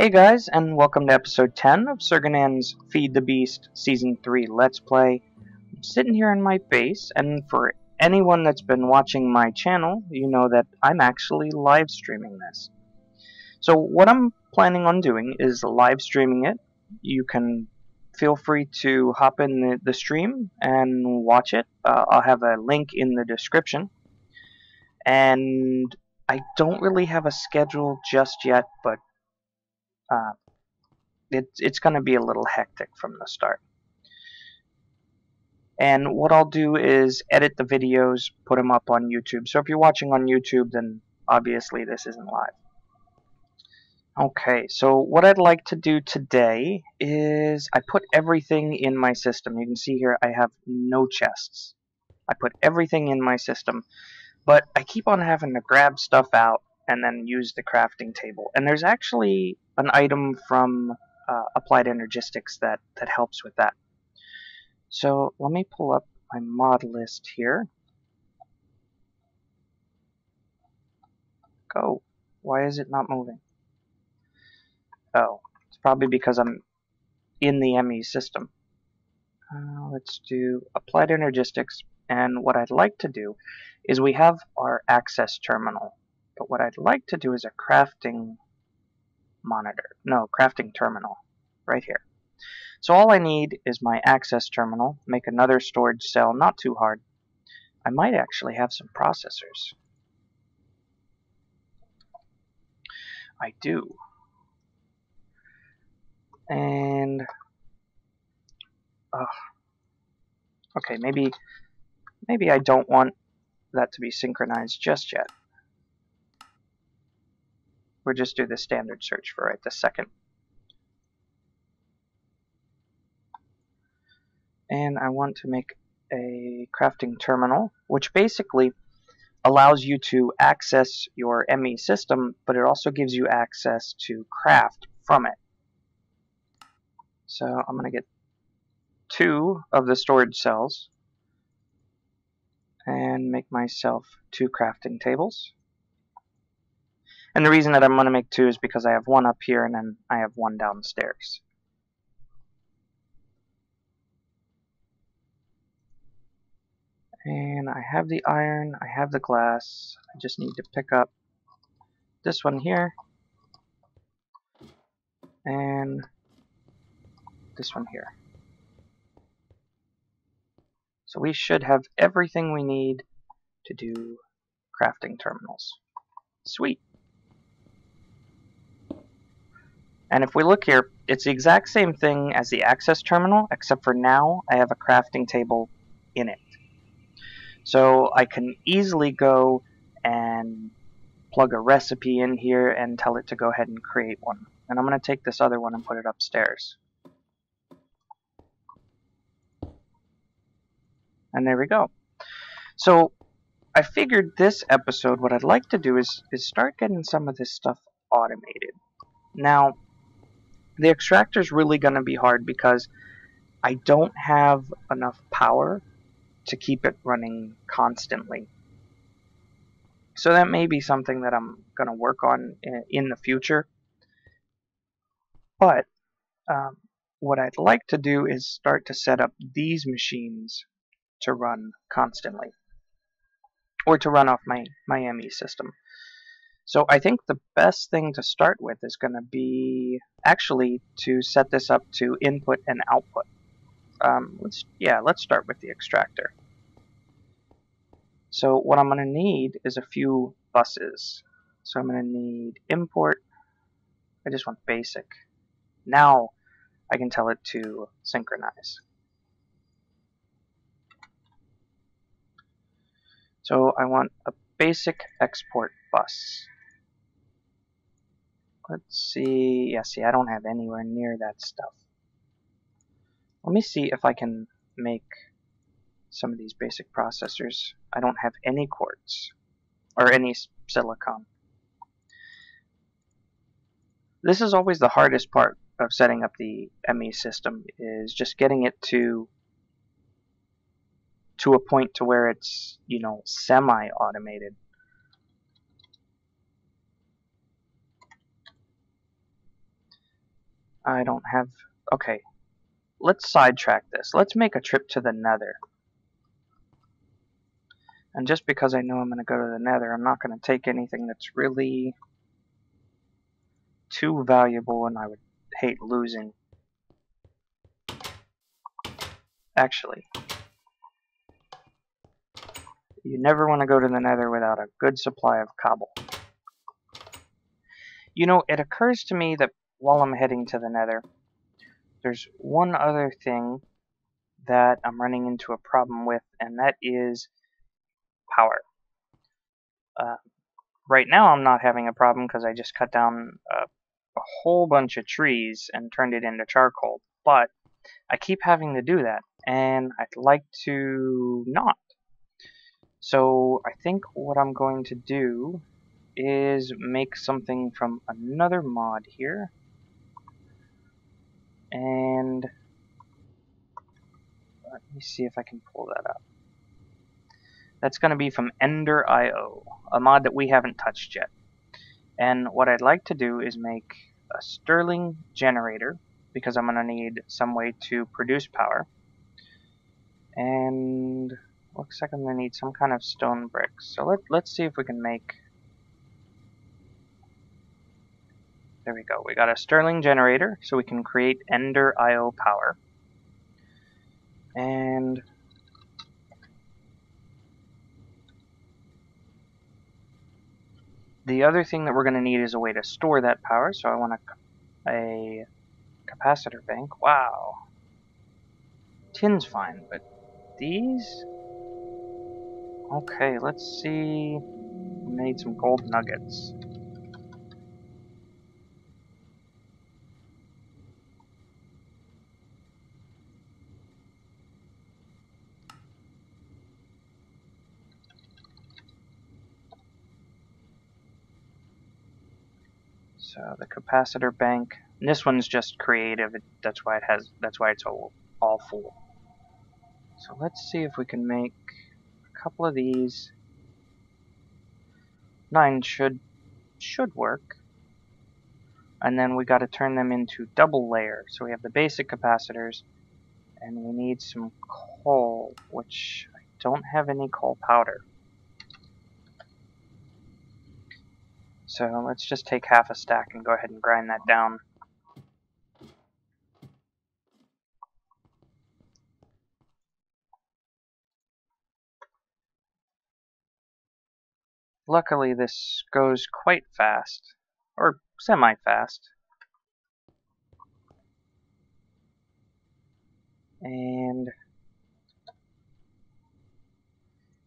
Hey guys, and welcome to episode 10 of Surgan's Feed the Beast Season 3 Let's Play. I'm sitting here in my base, and for anyone that's been watching my channel, you know that I'm actually live streaming this. So what I'm planning on doing is live streaming it. You can feel free to hop in the stream and watch it. I'll have a link in the description. And I don't really have a schedule just yet, but it's going to be a little hectic from the start. And what I'll do is edit the videos, put them up on YouTube. So if you're watching on YouTube, then obviously this isn't live. Okay, so what I'd like to do today is I put everything in my system. You can see here I have no chests. I put everything in my system, but I keep on having to grab stuff out and then use the crafting table. And there's actually an item from Applied Energistics that helps with that. So let me pull up my mod list here. Go. Why is it not moving? Oh, it's probably because I'm in the ME system. Let's do Applied Energistics, and what I'd like to do is we have our access terminal, but what I'd like to do is a crafting crafting terminal right here. So all I need is my access terminal, make another storage cell, not too hard. I might actually have some processors. I do. And okay, maybe I don't want that to be synchronized just yet. We'll just do the standard search for right this second. And I want to make a crafting terminal, which basically allows you to access your ME system, but it also gives you access to craft from it. So I'm going to get 2 of the storage cells and make myself 2 crafting tables. And the reason that I'm going to make 2 is because I have 1 up here and then I have 1 downstairs. And I have the iron, I have the glass. I just need to pick up this one here and this one here. So we should have everything we need to do crafting terminals. Sweet. And if we look here, it's the exact same thing as the access terminal, except for now I have a crafting table in it. So I can easily go and plug a recipe in here and tell it to go ahead and create one. And I'm going to take this other one and put it upstairs. And there we go. So I figured this episode, what I'd like to do is start getting some of this stuff automated. Now, the extractor is really going to be hard because I don't have enough power to keep it running constantly. So that may be something that I'm going to work on in the future. But what I'd like to do is start to set up these machines to run constantly, or to run off my ME system. So I think the best thing to start with is going to be actually to set this up to input and output. Let's start with the extractor. So what I'm going to need is a few buses. So I'm going to need import. I just want basic. Now I can tell it to synchronize. So I want a basic export bus. Let's see. Yeah, see, I don't have anywhere near that stuff. Let me see if I can make some of these basic processors. I don't have any quartz or any silicon. This is always the hardest part of setting up the ME system, is just getting it to a point to where it's, semi-automated. I don't have... Okay, let's sidetrack this. Let's make a trip to the Nether. And just because I know I'm going to go to the Nether, I'm not going to take anything that's really too valuable and I would hate losing. Actually, you never want to go to the Nether without a good supply of cobble. You know, it occurs to me that while I'm heading to the Nether, there's one other thing that I'm running into a problem with, and that is power. Uh, right now I'm not having a problem because I just cut down a whole bunch of trees and turned it into charcoal, but I keep having to do that, and I'd like to not. So I think what I'm going to do is make something from another mod here, and let me see if I can pull that up. That's going to be from Ender.io, a mod that we haven't touched yet. And what I'd like to do is make a Stirling generator, because I'm going to need some way to produce power. And looks like I'm going to need some kind of stone bricks. So let's see if we can make... There we go. We got a Stirling generator, so we can create Ender.io power. And the other thing that we're going to need is a way to store that power, so I want a capacitor bank. Wow. Tin's fine, but these? Okay, let's see. We need some gold nuggets. So the capacitor bank. And this one's just creative. That's why it's all full. So let's see if we can make a couple of these. 9 should work. And then we got to turn them into double layer. So we have the basic capacitors, and we need some coal, which I don't have any coal powder. So let's just take half a stack and go ahead and grind that down. Luckily this goes quite fast, or semi-fast. And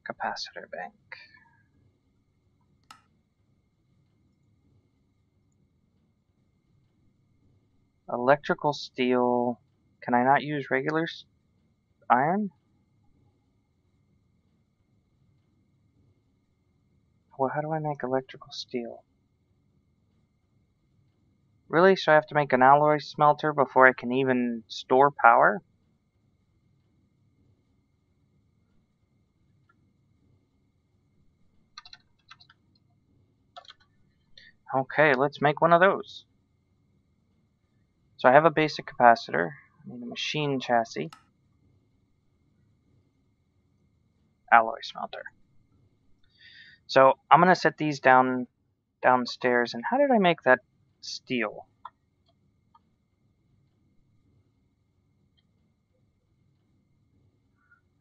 capacitor bank. Electrical steel. Can I not use regular iron? Well, how do I make electrical steel? Really? So I have to make an alloy smelter before I can even store power? Okay, let's make one of those. So I have a basic capacitor. I need a machine chassis. Alloy smelter. So I'm going to set these downstairs. And how did I make that steel?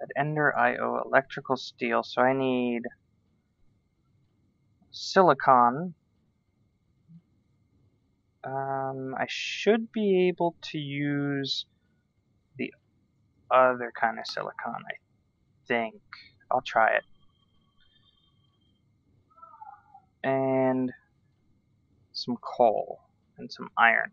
That Ender.io electrical steel. So I need silicon. I should be able to use the other kind of silicon, I think. I'll try it. And some coal and some iron.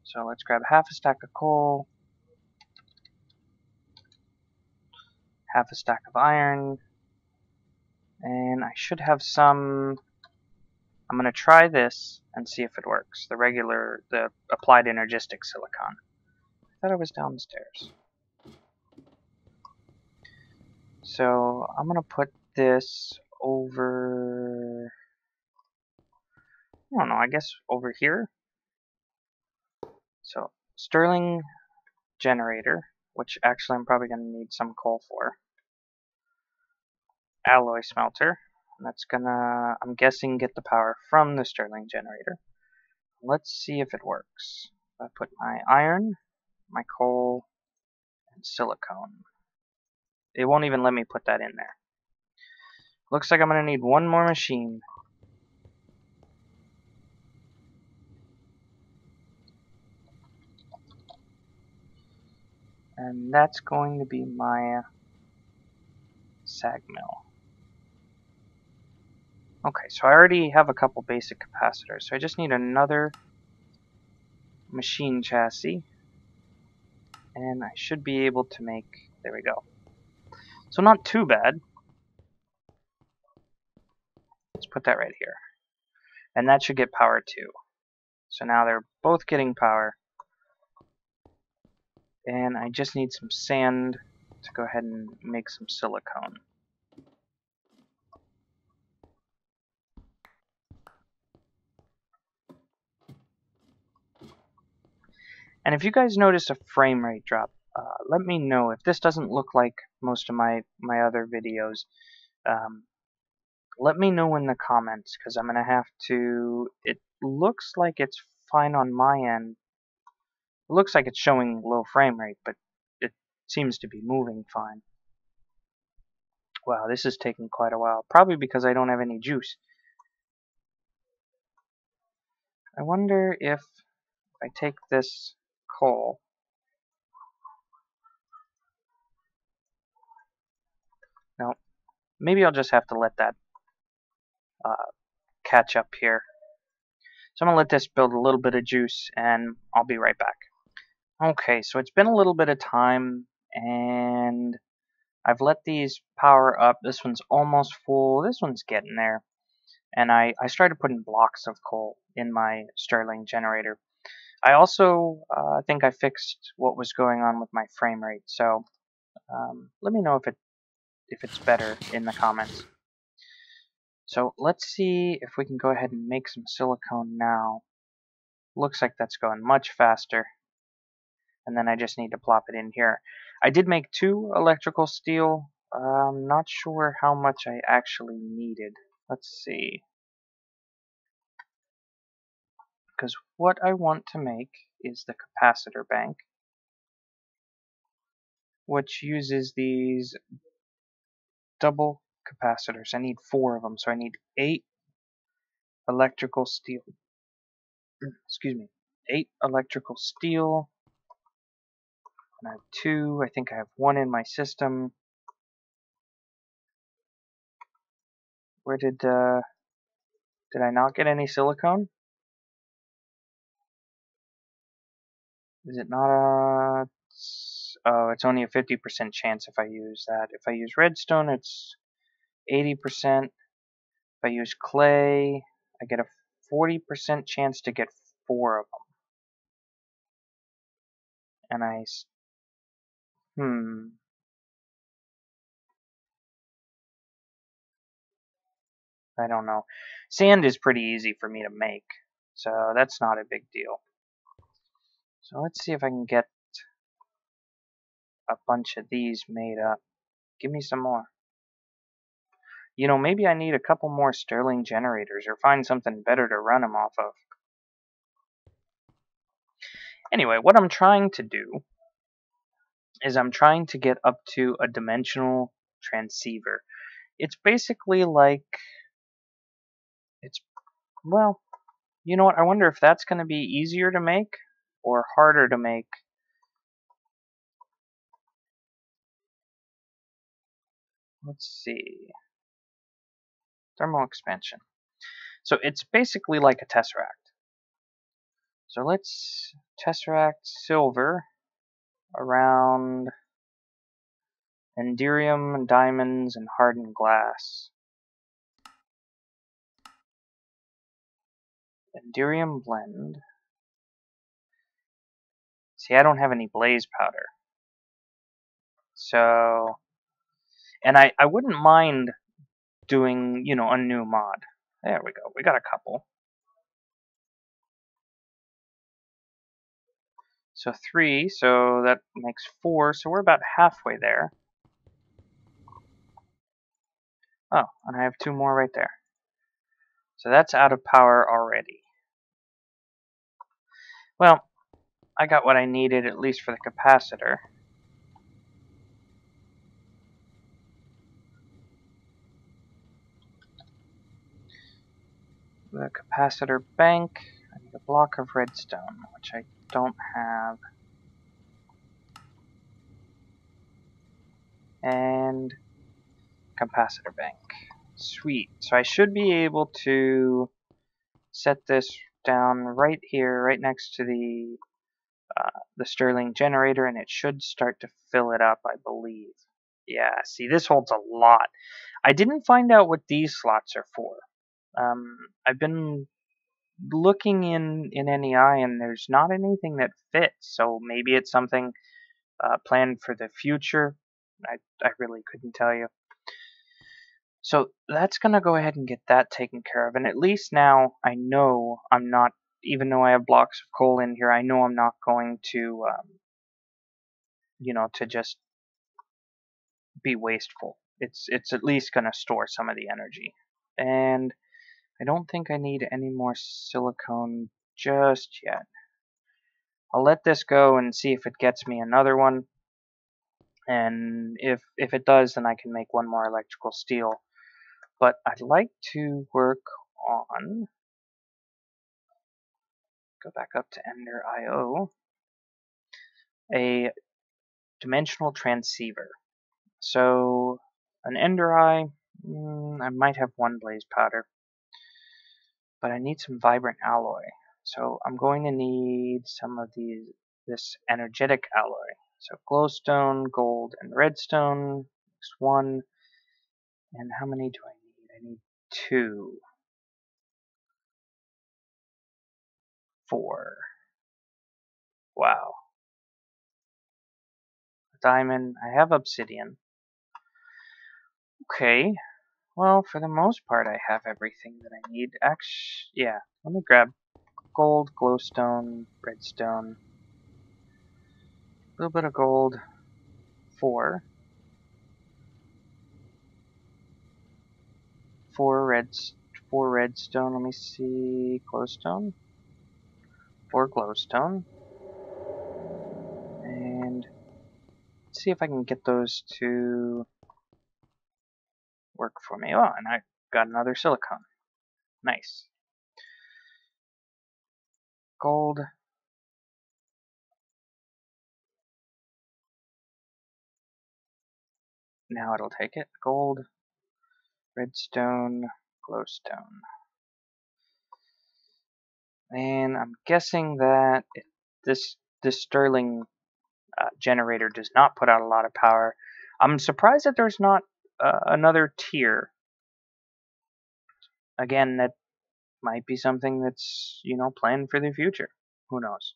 So let's grab half a stack of coal, half a stack of iron, and I should have some... I'm going to try this and see if it works. The applied energistic silicon. I thought it was downstairs. So I'm going to put this over, I don't know, I guess over here. So, Stirling generator, which actually I'm probably going to need some coal for. Alloy smelter, and that's gonna, I'm guessing, get the power from the Stirling generator. Let's see if it works. I put my iron, my coal, and silicone. It won't even let me put that in there. Looks like I'm going to need one more machine. And that's going to be my sag mill. Okay, so I already have a couple basic capacitors, so I just need another machine chassis. And I should be able to make, there we go. So not too bad. Let's put that right here. And that should get power too. So now they're both getting power. And I just need some sand to go ahead and make some silicone. And if you guys notice a frame rate drop, let me know. If this doesn't look like most of my other videos, let me know in the comments, because I'm going to have to, it looks like it's fine on my end. It looks like it's showing low frame rate, but it seems to be moving fine. Wow, this is taking quite a while. Probably because I don't have any juice. I wonder if I take this coal. No, maybe I'll just have to let that catch up here. So I'm going to let this build a little bit of juice, and I'll be right back. Okay, so it's been a little bit of time, and I've let these power up. This one's almost full. This one's getting there. And I started putting blocks of coal in my Stirling generator. I also think I fixed what was going on with my frame rate. So let me know if it's better in the comments. So let's see if we can go ahead and make some silicone now. Looks like that's going much faster. And then I just need to plop it in here. I did make 2 electrical steel. I'm not sure how much I actually needed. Let's see. Because what I want to make is the capacitor bank, which uses these double capacitors. I need 4 of them, so I need 8 electrical steel. Excuse me, 8 electrical steel. And I have 2. I think I have 1 in my system. Where did I not get any silicone? Is it not a... Oh, it's only a 50% chance if I use that. If I use redstone, it's 80%. If I use clay, I get a 40% chance to get 4 of them. And I don't know. Sand is pretty easy for me to make, so that's not a big deal. So let's see if I can get a bunch of these made up. Give me some more. You know, maybe I need a couple more Stirling generators or find something better to run them off of. Anyway, what I'm trying to do is I'm trying to get up to a dimensional transceiver. It's basically like, well, you know what, I wonder if that's going to be easier to make or harder to make. Let's see. Thermal expansion. So it's basically like a tesseract. So let's tesseract silver around Enderium, diamonds, and hardened glass. Enderium blend. See, I don't have any blaze powder. So, and I wouldn't mind doing, you know, a new mod. There we go. We got a couple. So 3, so that makes 4, so we're about halfway there. Oh, and I have 2 more right there. So that's out of power already. Well, I got what I needed, at least for the capacitor. The capacitor bank. I need a block of redstone, which I don't have. And capacitor bank. Sweet. So I should be able to set this down right here, right next to the Stirling generator, and it should start to fill it up, I believe. Yeah, see, this holds a lot. I didn't find out what these slots are for. I've been looking in NEI, and there's not anything that fits, so maybe it's something planned for the future. I really couldn't tell you. So that's going to go ahead and get that taken care of. And at least now I know I'm not, even though I have blocks of coal in here, I know I'm not going to, you know, to just be wasteful. It's at least going to store some of the energy. And I don't think I need any more silicone just yet. I'll let this go and see if it gets me another one. And if it does, then I can make one more electrical steel. But I'd like to work on, go back up to Ender IO, a dimensional transceiver. So an Ender Eye, I might have one blaze powder, but I need some vibrant alloy. So I'm going to need some of this energetic alloy. So glowstone, gold, and redstone makes 1. And how many do I need? I need 2. 4. Wow. Diamond. I have obsidian. Okay. Well, for the most part, I have everything that I need. Actually, yeah. Let me grab gold, glowstone, redstone, a little bit of gold, 4, 4 redstone. Let me see, glowstone, 4 glowstone, and let's see if I can get those to work for me. Oh, and I got another silicone. Nice. Gold. Now it'll take it. Gold, redstone, glowstone. And I'm guessing that this Stirling generator does not put out a lot of power. I'm surprised that there's not another tier. Again, that might be something that's, you know, planned for the future. Who knows?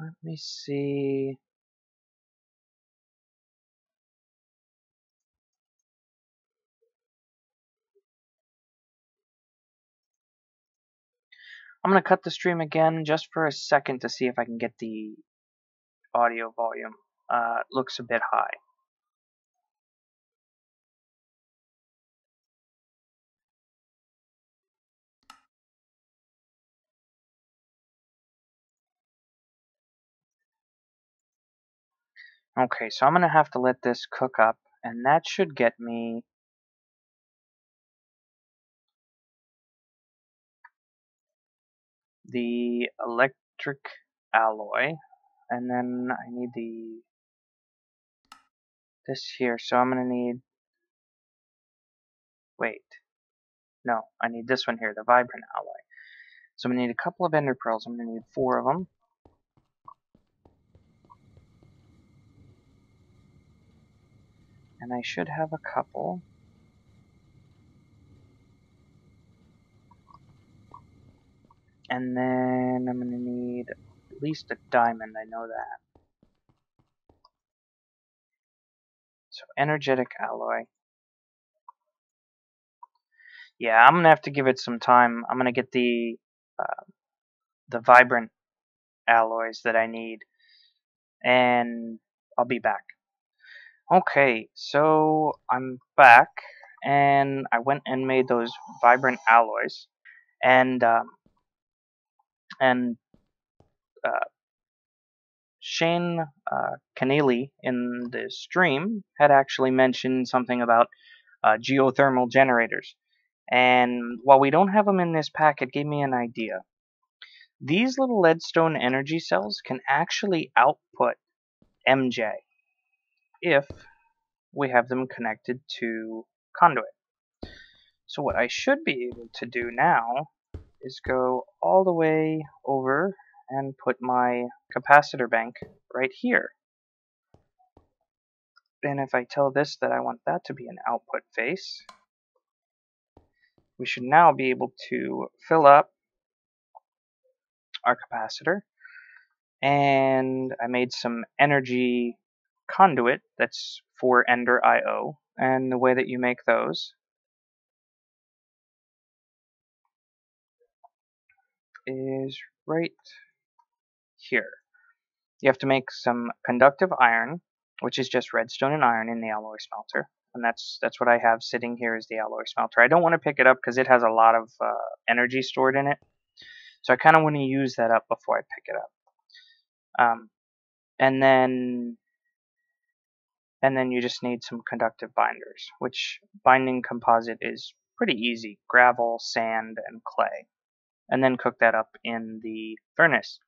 Let me see. I'm going to cut the stream again just for a second to see if I can get the audio volume. Looks a bit high. Okay, so I'm going to have to let this cook up, and that should get me the electric alloy, and then I need this here, so I'm going to need, wait, no, I need this one here, the vibrant alloy. So I'm going to need a couple of ender pearls. I'm going to need 4 of them. And I should have a couple. And then I'm going to need at least a diamond, I know that. So energetic alloy. Yeah, I'm going to have to give it some time. I'm going to get the vibrant alloys that I need. And I'll be back. Okay, so I'm back. And I went and made those vibrant alloys. And, and uh, Shane Keneally in the stream had actually mentioned something about geothermal generators. And while we don't have them in this pack, it gave me an idea. These little leadstone energy cells can actually output MJ if we have them connected to conduit. So what I should be able to do now is go all the way over and put my capacitor bank right here. And if I tell this that I want that to be an output face, we should now be able to fill up our capacitor. And I made some energy conduit that's for Ender IO. And the way that you make those is right here. You have to make some conductive iron, which is just redstone and iron in the alloy smelter. And that's what I have sitting here is the alloy smelter. I don't want to pick it up because it has a lot of energy stored in it. So I kind of want to use that up before I pick it up. And then you just need some conductive binders, which binding composite is pretty easy. Gravel, sand, and clay. And then cook that up in the furnace.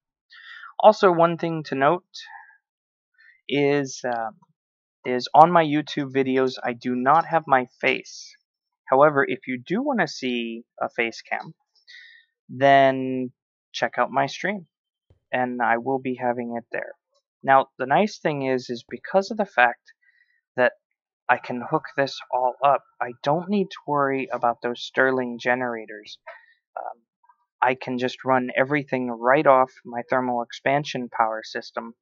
Also, one thing to note is on my YouTube videos, I do not have my face. However, if you do want to see a face cam, then check out my stream, and I will be having it there. Now, the nice thing is because of the fact that I can hook this all up, I don't need to worry about those Stirling generators. I can just run everything right off my thermal expansion power system,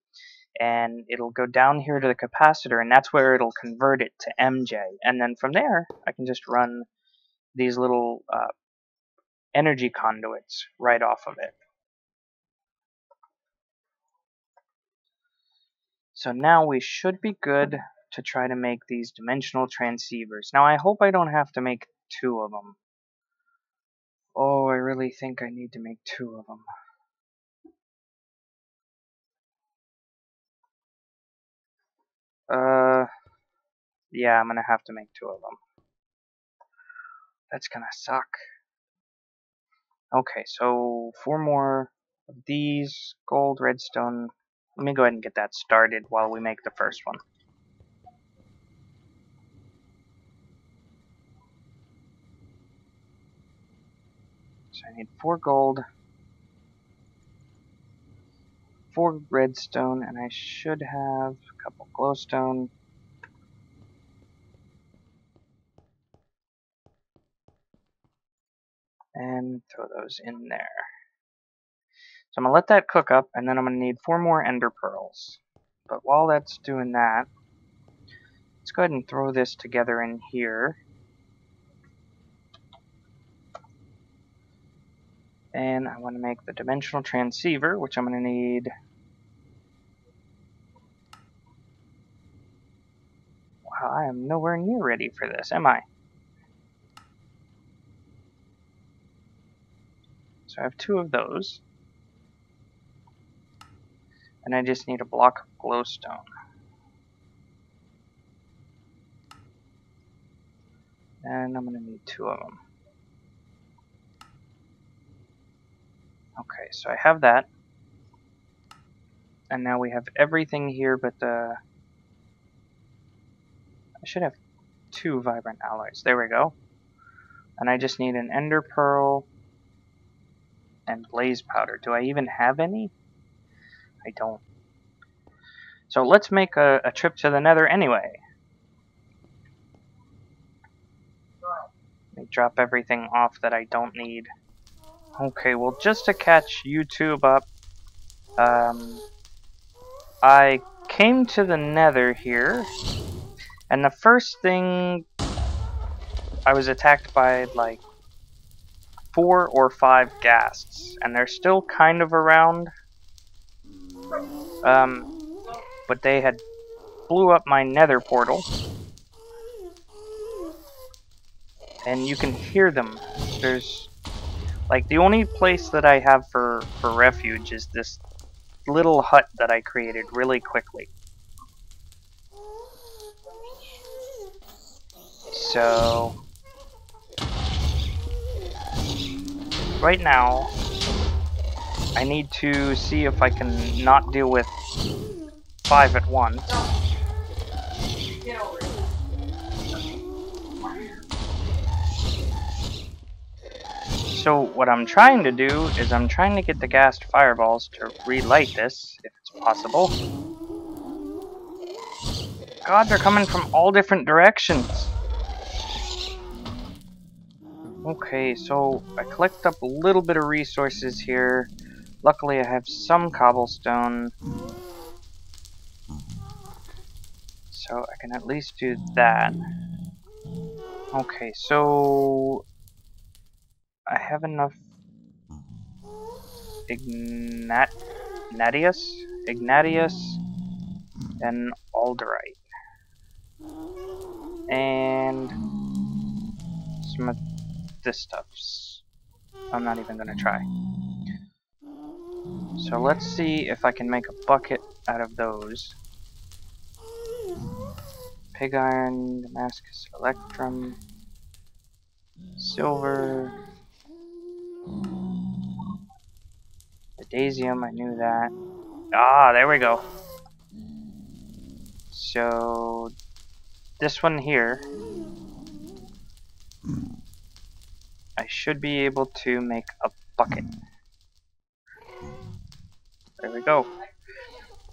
and it'll go down here to the capacitor, and that's where it'll convert it to MJ. And then from there, I can just run these little energy conduits right off of it. So now we should be good to try to make these dimensional transceivers. Now I hope I don't have to make 2 of them. Oh, I really think I need to make 2 of them. Yeah, I'm gonna have to make 2 of them. That's gonna suck. Okay, so 4 more of these gold redstone. Let me go ahead and get that started while we make the first one. So I need 4 gold, 4 redstone, and I should have a couple glowstone. And throw those in there. So I'm going to let that cook up, and then I'm going to need 4 more ender pearls. But while that's doing that, let's go ahead and throw this together in here. And I want to make the dimensional transceiver, which I'm going to need. Wow, I am nowhere near ready for this, am I? So I have 2 of those. And I just need a block of glowstone. And I'm going to need 2 of them. Okay, so I have that. And now we have everything here but the... I should have 2 vibrant alloys. There we go. And I just need an ender pearl and blaze powder. Do I even have any? I don't. So let's make a trip to the Nether anyway. drop everything off that I don't need. Okay, well, just to catch YouTube up, I came to the Nether here, and the first thing I was attacked by like 4 or 5 ghasts, and they're still kind of around. But they had blew up my Nether portal, and you can hear them. There's like the only place that I have for refuge is this little hut that I created really quickly. So right now I need to see if I can not deal with 5 at once. So what I'm trying to do is I'm trying to get the ghast fireballs to relight this, if it's possible. God, they're coming from all different directions. Okay, so I collect up a little bit of resources here. Luckily I have some cobblestone, so I can at least do that. Okay, so I have enough Ignatius, and Alderite. And some of this stuff's I'm not even gonna try. So let's see if I can make a bucket out of those. Pig iron, Damascus electrum, silver, Daisium, I knew that. Ah, there we go. So this one here, I should be able to make a bucket. There we go.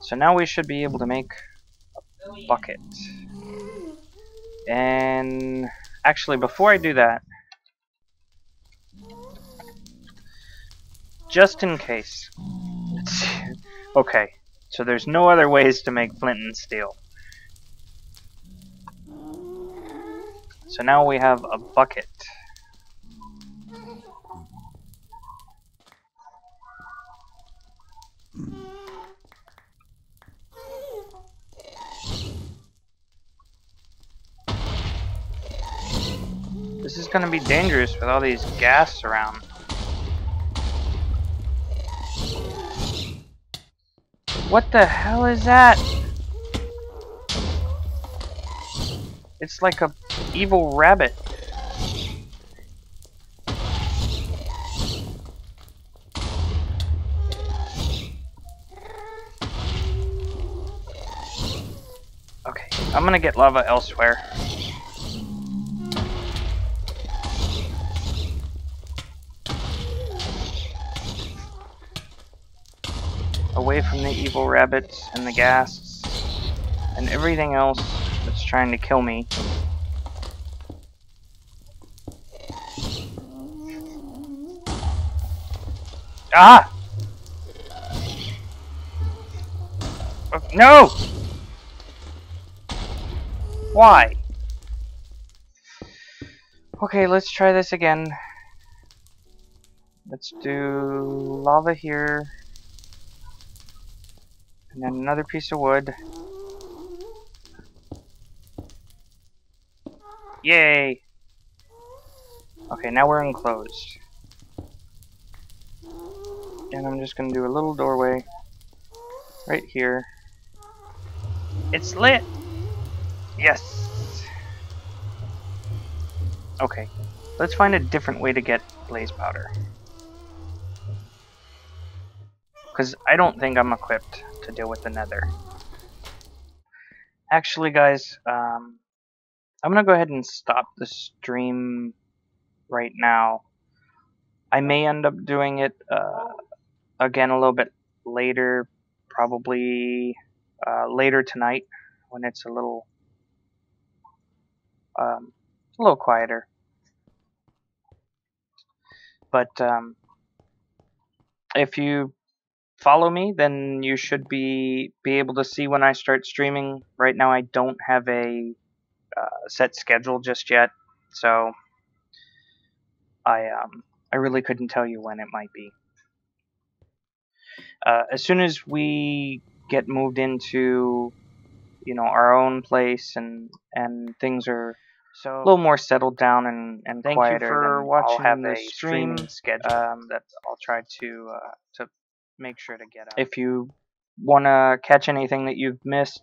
So now we should be able to make a bucket. And actually, before I do that, just in case. Okay, so there's no other ways to make flint and steel. So now we have a bucket. This is gonna be dangerous with all these ghasts around. What the hell is that? It's like a evil rabbit. Okay, I'm gonna get lava elsewhere. Away from the evil rabbits and the ghasts and everything else that's trying to kill me. Ah! Oh, no! Why? Okay, let's try this again. Let's do lava here. And then another piece of wood. Yay! Okay, now we're enclosed. And I'm just gonna do a little doorway right here. It's lit! Yes! Okay, let's find a different way to get blaze powder. Because I don't think I'm equipped to deal with the Nether. Actually, guys, I'm gonna go ahead and stop the stream right now. I may end up doing it again a little bit later, probably later tonight when it's a little quieter. But if you follow me, then you should be able to see when I start streaming. Right now, I don't have a set schedule just yet, so I really couldn't tell you when it might be. As soon as we get moved into our own place and things are a little more settled down and Thank you quieter, for then I'll watching have the a stream. streaming schedule that I'll try to make sure to get out. If you want to catch anything that you've missed,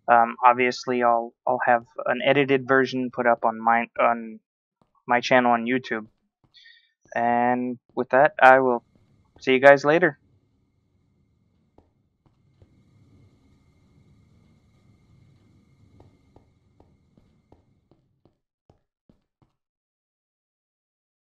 obviously I'll have an edited version put up on my channel on YouTube. And with that, I will see you guys later.